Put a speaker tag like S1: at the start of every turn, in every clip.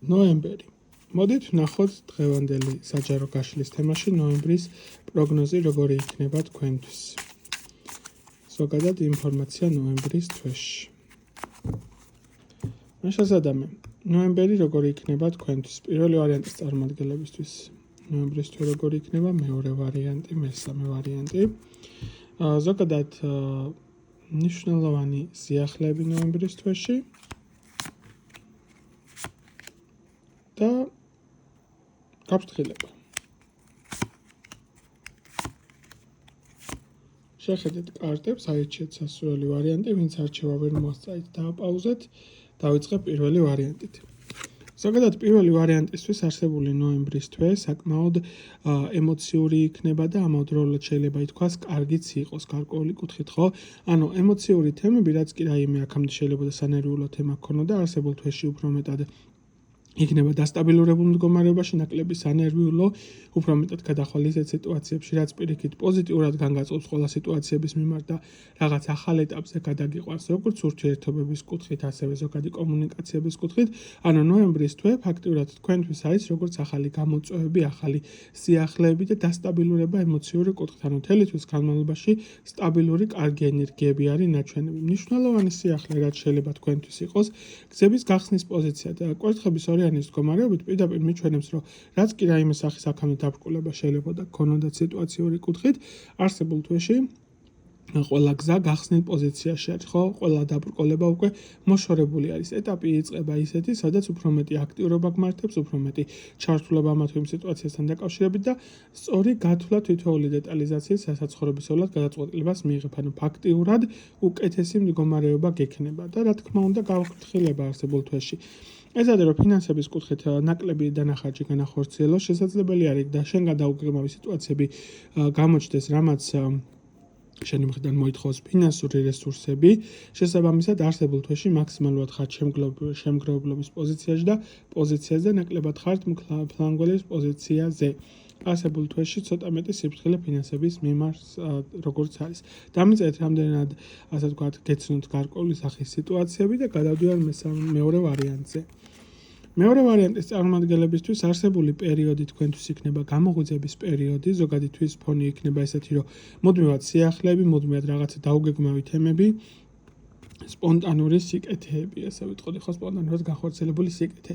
S1: ნოემბერი. მოდით ვნახოთ დღევანდელი საჯარო გაშლის თემაში ნოემბრის პროგნოზი როგორი იქნება თქვენთვის. ზოგადად ინფორმაცია ნოემბრის თვეში. შესაძლოა ნოემბერი როგორი იქნება თქვენთვის. პირველი ვარიანტის წარმომადგენლებისთვის ნოემბრის თვე როგორი იქნება, მეორე ვარიანტი, მესამე ვარიანტი. ზოგადად მნიშვნელოვანი სიახლეები ნოემბრის თვეში და გაფრთხილება. შეხედეთ კარტებს, აირჩიეთ სასურველი ვარიანტი, ვინც არჩევა ვერ მოასწრით, დააპაუზეთ, დავიწყებ პირველი ვარიანტით. ზოგადად პირველი ვარიანტისთვის არსებული ნოემბრის თვე საკმაოდ ემოციური იქნება და ამავდროულად შეიძლება ითქვას, კარგიც იყოს გარკვეული კუთხით, ხო? ანუ ემოციური თემები, რაც კი რაიმე აქამდე შეიძლება და სანერვიულო თემა ქონოდა, არსებულ თვეში უფრო მეტად იქნება დასტაბილურებულ მდგომარეობაში, ნაკლები სანერვიულო, უფრო მეტად გადახვალ ისეთ სიტუაციებში, რაც პირიქით პოზიტიურად განგაწყობს ყველა სიტუაციების მიმართ და რაღაც ახალ ეტაპზე გადაგიყვანს, როგორც ურთიერთობების კუთხით, ასევე ზოგადი კომუნიკაციების კუთხით. ანუ ნოემბრის თვე ფაქტიურად თქვენთვის არის როგორც ახალი გამოწვევები, ახალი სიახლეები და დასტაბილურება ემოციური კუთხით. ანუ მთელი თვის განმავლობაში სტაბილური, კარგი ენერგიები არის ნაჩვენები. მნიშვნელოვანი სიახლე, რაც შეიძლება თქვენთვის იყოს, გზების გახსნის პოზიცია და კვერთხების ორიანის მდგომარეობით პირდაპირ მიჩვენებს, რომ რაც კი რაიმე სახის აქამდე დაბრკოლება შეიძლება და გქონოდათ სიტუაციური კუთხით, არსებულ თვეში ყველა გზა გახსნილ პოზიციაში არის, ხო? ყველა დაბრკოლება უკვე მოშორებული არის. ეტაპი იწყება ისეთი, სადაც უფრო მეტი აქტიურობა გმართებს, უფრო მეტი ჩართულობა ამა თუ იმ სიტუაციასთან დაკავშირებით და სწორი გათვლა თითოეული დეტალიზაციის სასაცხოვრებისეულად გადაწყვეტილებას მიიღებ. ანუ ფაქტიურად უკეთესი მდგომარეობა გექნება და რა თქმა უნდა გავფრთხილება არსებულ თვეში. ეს არის რომ ფინანსების კუთხით ნაკლები დანახარჯი განახორციელოს, შესაძლებელი არის და შენ გადაუგემავი სიტუაციები გამოჩნდეს, რამაც შენი მხრიდან მოითხოვს ფინანსური რესურსები, შესაბამისად არსებულ თვეში მაქსიმალურად ხართ შემგროვებლობის პოზიციაში და პოზიციაზე ნაკლებად ხართ ფლანგველის პოზიციაზე. არსებულ თვეში ცოტა მეტი სიფრთხილე ფინანსების მიმართ როგორც არის. დამიწერეთ რამდენად, ასე ვთქვათ, გეცნოთ გარკვეული სახის სიტუაციები და გადავდივარ მეორე ვარიანტზე. მეორე ვარიანტის წარმომადგენლებისთვის არსებული პერიოდი თქვენთვის იქნება გამოღვიძების პერიოდი, ზოგადი თვის ფონი იქნება ესეთი, რომ მუდმივად სიახლეები, მუდმივად რაღაცა დაუგეგმავი თემები, სპონტანური სიკეთეები, ასე ვიტყოდი, ხო, სპონტანურად განხორციელებული სიკეთე.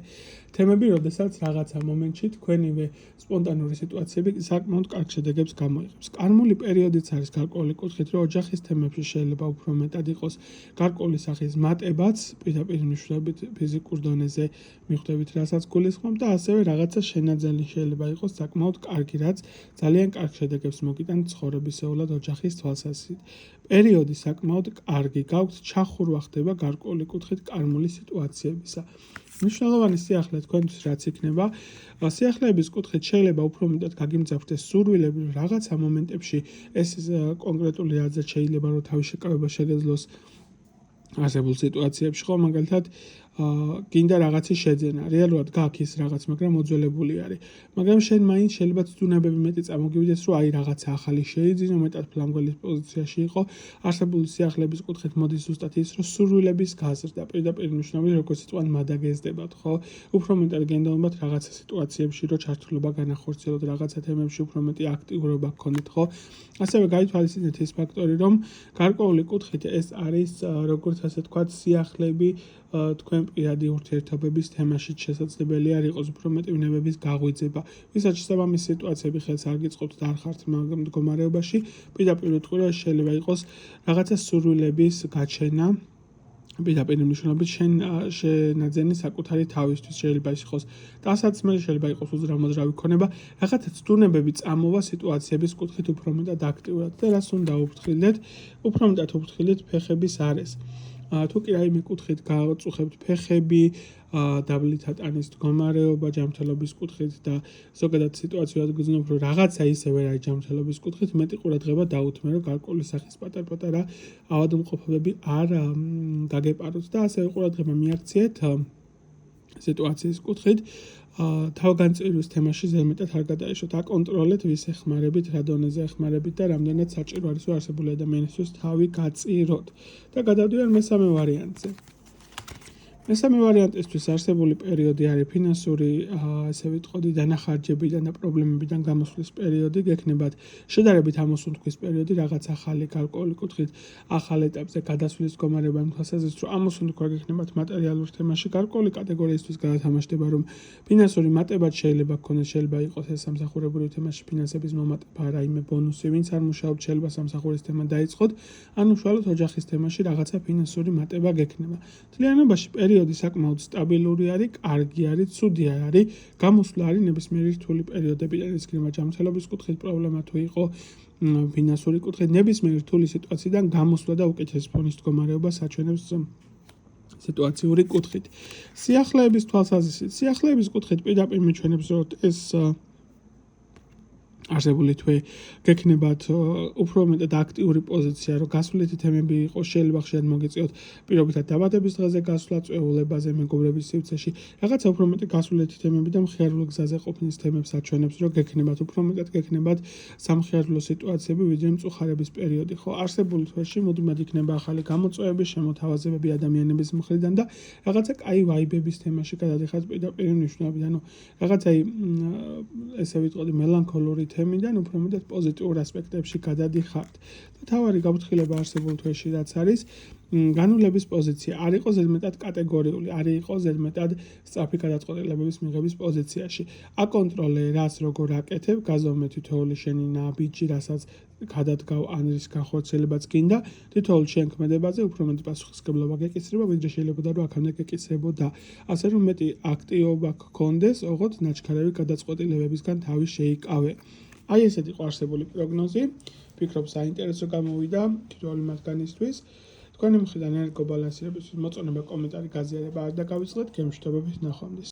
S1: თემები, როდესაც რაღაცა მომენტში თქვენივე სპონტანური სიტუაციები საკმაოდ კარგ შედეგებს გამოიღებს. კარმული პერიოდიც არის გარკვეული კუთხით, რომ ოჯახის თემებში შეიძლება უფრო მეტად იყოს გარკვეული სახის მატებაც, პირდაპირ მნიშვნელობით ფიზიკურ დონეზე მიხვდებით, რასაც გულისხმობ და ასევე რაღაცა შენაძენი შეიძლება იყოს საკმაოდ კარგი, რაც ძალიან კარგ შედეგებს მოგიტანთ ცხოვრებისეულად ოჯახის თვალსაზრისით. პერიოდი საკმაოდ კარგი გაქვთ, ჩახურვა ხდება გარკვეული კუთხით კარმული სიტუაციებისა. მნიშვნელოვანი სიახლე თქვენთვის რაც იქნება, სიახლეების კუთხით შეიძლება უფრო მეტად გაგიმძაფრდეს სურვილები, რაღაცა მომენტებში ეს კონკრეტული რაზეც შეიძლება რომ თავის შეკავება შეგეძლოს არსებულ სიტუაციებში, ხო, მაგალითად გინდა რაღაცის შეძენა, რეალურად გაქვს ის რაღაც, მაგრამ მოძველებული არის. მაგრამ შენ მაინც შეიძლება ცდუნებები მეტი წამოგივიდეს, რომ აი რაღაცა ახალი შეიძინო, მეტად ფლანგველის პოზიციაში იყო. არსებული სიახლეების კუთხით მოდის ზუსტად ის, რომ სურვილების გაზრდა, პირდაპირ მნიშვნელობით როგორც იწვან მადაგეზდებათ, ხო? უფრო მეტად გენდობათ რაღაცა სიტუაციებში, რომ ჩართულობა განახორციელოთ, რაღაცა თემებში უფრო მეტი აქტიურობა გქონდეთ, ხო? ასევე გაითვალისწინეთ ის ფაქტორი, რომ გარკვეული კუთხით ეს არის როგორც ასე ვთქვათ, სიახლეები თქვენ პირადი ურთიერთობების თემაშიც შესაძლებელი არ იყოს უფრო მეტი ვნებების გაღვიძება. ვისაც შესაბამისი სიტუაციები ხელს არ გიწყობთ და არ ხართ მდგომარეობაში, პირდაპირ ვიტყვი, რომ შეიძლება იყოს რაღაცა სურვილების გაჩენა, პირდაპირ მნიშვნელობით შენაძენი საკუთარი თავისთვის შეიძლება ის იყოს ტანსაცმელი, შეიძლება იყოს უძრავ-მოძრავი ქონება, რაღაცა ცდუნებები წამოვა სიტუაციების კუთხით უფრო მეტად აქტიურად და რას უნდა უფრთხილდეთ, უფრო მეტად უფრთხილდეთ ფეხების არეს. თუ კი რაიმე კუთხით გააწუხებთ ფეხები, დაბლით ატანის მდგომარეობა ჯანმრთელობის კუთხით და ზოგადად სიტუაციურად გძნობ, რომ რაღაცა ისე ვერ არის ჯანმრთელობის კუთხით, მეტი ყურადღება დაუთმე, რომ გარკვეული სახის პატარ-პატარა ავადმყოფობები არ გაგეპაროთ და ასევე ყურადღება მიაქციეთ სიტუაციის კუთხით თავგანწირვის თემაში ზემეტად არ გადაეშოთ, აკონტროლეთ ვის ეხმარებით, რა დონეზე ეხმარებით და რამდენად საჭირო არის რომ არსებული ადამიანისთვის თავი გაწიროთ და გადავდივარ მესამე ვარიანტზე. მესამე ვარიანტისთვის არსებული პერიოდი არის ფინანსური, ესე ვიტყოდი, დანახარჯებიდან და პრობლემებიდან გამოსვლის პერიოდი, გექნებათ შედარებით ამოსუნთქვის პერიოდი, რაღაც ახალი გარკვეული კუთხით ახალ ეტაპზე გადასვლის მდგომარეობა იმ თვალსაზრისით, რომ ამოსუნთქვა გექნებათ მატერიალურ თემაში, გარკვეული კატეგორიისთვის გადათამაშდება, რომ ფინანსური მატებაც შეიძლება გქონდეს, შეიძლება იყოს ეს სამსახურებრივ თემაში ფინანსების მომატება, რაიმე ბონუსი, ვინც არ მუშაობს, შეიძლება სამსახურის თემა დაიწყოთ, ან უშუალოდ ოჯახის თემაში რაღაცა ფინანსური მატება გექნება. მთლიანობაში პერიოდი საკმაოდ სტაბილური არის, კარგი არის, ცუდი არის, გამოსვლა არის ნებისმიერი რთული პერიოდებიდან, ისქნება ჯანმრთელობის კუთხით პრობლემა თუ იყო ფინანსური კუთხით, ნებისმიერი რთული სიტუაციიდან გამოსვლა და უკეთესი ფონის მდგომარეობა საჩვენებს სიტუაციური კუთხით. სიახლეების თვალსაზრისით, სიახლეების კუთხით პირდაპირ მიჩვენებს, რომ ეს არსებული თვე გექნებათ უფრო მეტად აქტიური პოზიცია, რომ გასვლითი თემები იყოს, შეიძლება ხშირად მოგიწიოთ პირობითად დაბადების დღეზე გასვლა, წვეულებაზე, მეგობრების სივრცეში, რაღაცა უფრო მეტი გასვლითი თემები და მხიარული გზაზე ყოფნის თემებს აჩვენებს, რომ გექნებათ უფრო მეტად გექნებათ სამხიარულო სიტუაციები, ვიდრე მწუხარების პერიოდი. ხო, არსებული თვეში მუდმივად იქნება ახალი გამოწვევები, შემოთავაზებები ადამიანების მხრიდან და რაღაცა კაი ვაიბების თემაში გადადიხართ პირდაპირ მნიშვნელობით, ანუ რაღაცა ესე ვიტყოდი მელანქოლური თემიდან უფრო მეტად პოზიტიურ ასპექტებში გადადიხართ. და თავარი გაფრთხილება არსებულ თვეში რაც არის, განვლების პოზიცია არ იყო ზედმეტად კატეგორიული, არ იყო ზედმეტად სწრაფი გადაწყვეტილებების მიღების პოზიციაში. აკონტროლე რას როგორ აკეთებ, გაზომე თითოეული შენი ნაბიჯი, რასაც გადადგავ ან რის განხორციელებაც გინდა, თითოეულ შენ ქმედებაზე უფრო მეტი პასუხისმგებლობა გეკისრება, ვიდრე შეიძლებოდა რომ აქამდე გეკისრებოდა. ასე რომ მეტი აქტივობა გქონდეს, ოღონდ ნაჩქარევი გადაწყვეტილებებისგან თავი შეიკავე. აი ესეთი იყო არსებული პროგნოზი. ვფიქრობ საინტერესო გამოვიდა თითოეული მათგანისთვის. თქვენი მხრიდან ენერგო ბალანსირებისთვის მოწონება, კომენტარი, გაზიარება არ დაგავიწყდეთ, გემშვიდობებით ნახვამდის.